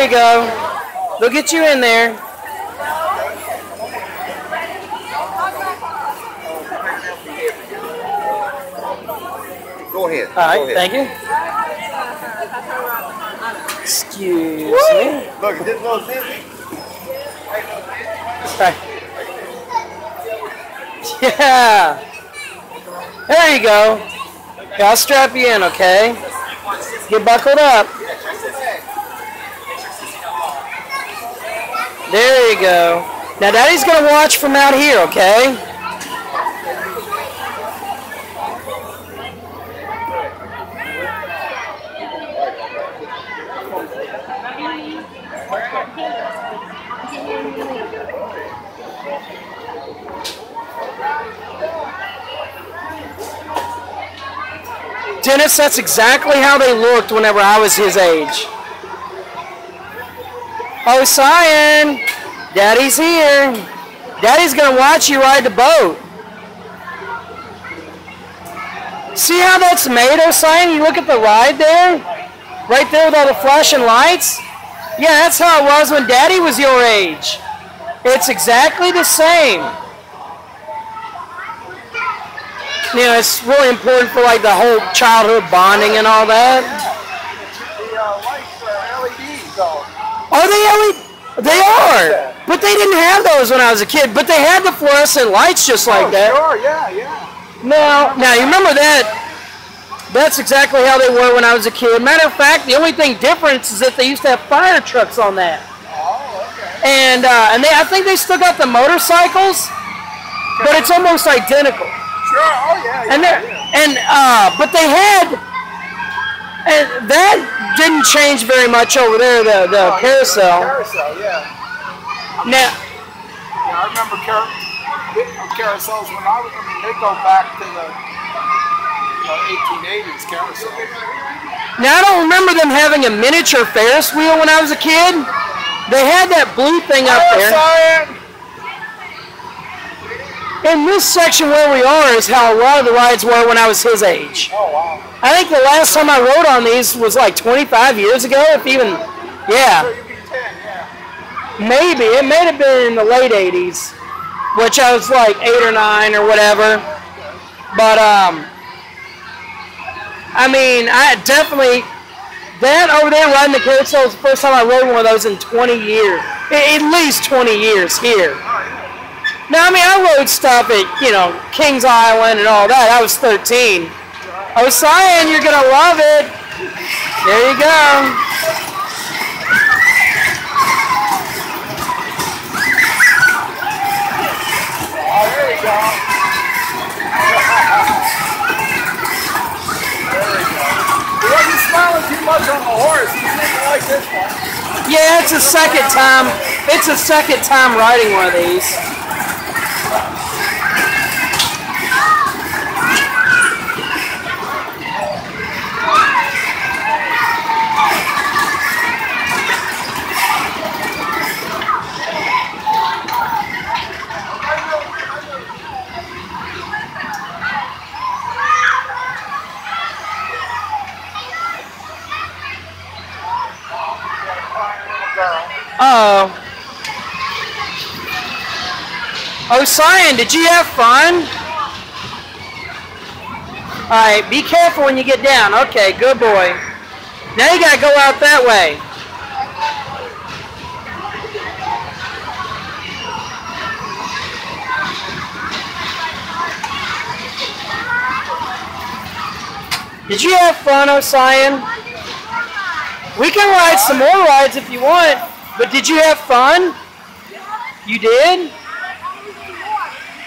you go. They'll get you in there. Go ahead. All right, thank you. Excuse me. Look, this little Disney. Right. Yeah. There you go. Okay, I'll strap you in, okay? Get buckled up. There you go. Now, Daddy's going to watch from out here, okay? Dennis, that's exactly how they looked whenever I was his age. Ossian, Daddy's here. Daddy's going to watch you ride the boat. See how that's made, Ossian? You look at the ride there? Right there with all the flashing lights? Yeah, that's how it was when Daddy was your age. It's exactly the same. You know, it's really important for like the whole childhood bonding and all that. The lights are LEDs, though. Are they LED? They are. But they didn't have those when I was a kid. But they had the fluorescent lights just like that. Sure, yeah. Now you remember that? That's exactly how they were when I was a kid. Matter of fact, the only thing different is that they used to have fire trucks on that. Oh, okay. And I think they still got the motorcycles, but it's almost identical. Sure. Oh yeah. But they had, and that didn't change very much over there. The carousel. Carousel, yeah. Now, I remember carousels when I was. I mean, they go back to the 1880s carousel. now I don't remember them having a miniature Ferris wheel when I was a kid. They had that blue thing up there. In this section where we are is how a lot of the rides were when I was his age. Oh, wow. I think the last time I rode on these was like 25 years ago, if even, yeah. So you'd be 10, yeah. Maybe. It may have been in the late 80s, which I was like 8 or 9 or whatever. But, I mean, I definitely, that over there riding the carousel was the first time I rode one of those in 20 years. At least 20 years here. Now, I mean, I rode stuff at, you know, Kings Island and all that. I was 13. Ossian, you're going to love it. There you go. Oh, there you go. There you go. He wasn't smiling too much on the horse. He didn't like this one. Yeah, it's a second time. It's a second time riding one of these. Uh-oh. Ossian, did you have fun? Alright, be careful when you get down. Okay, good boy. Now you gotta go out that way. Did you have fun, Ossian? We can ride some more rides if you want, but did you have fun? You did?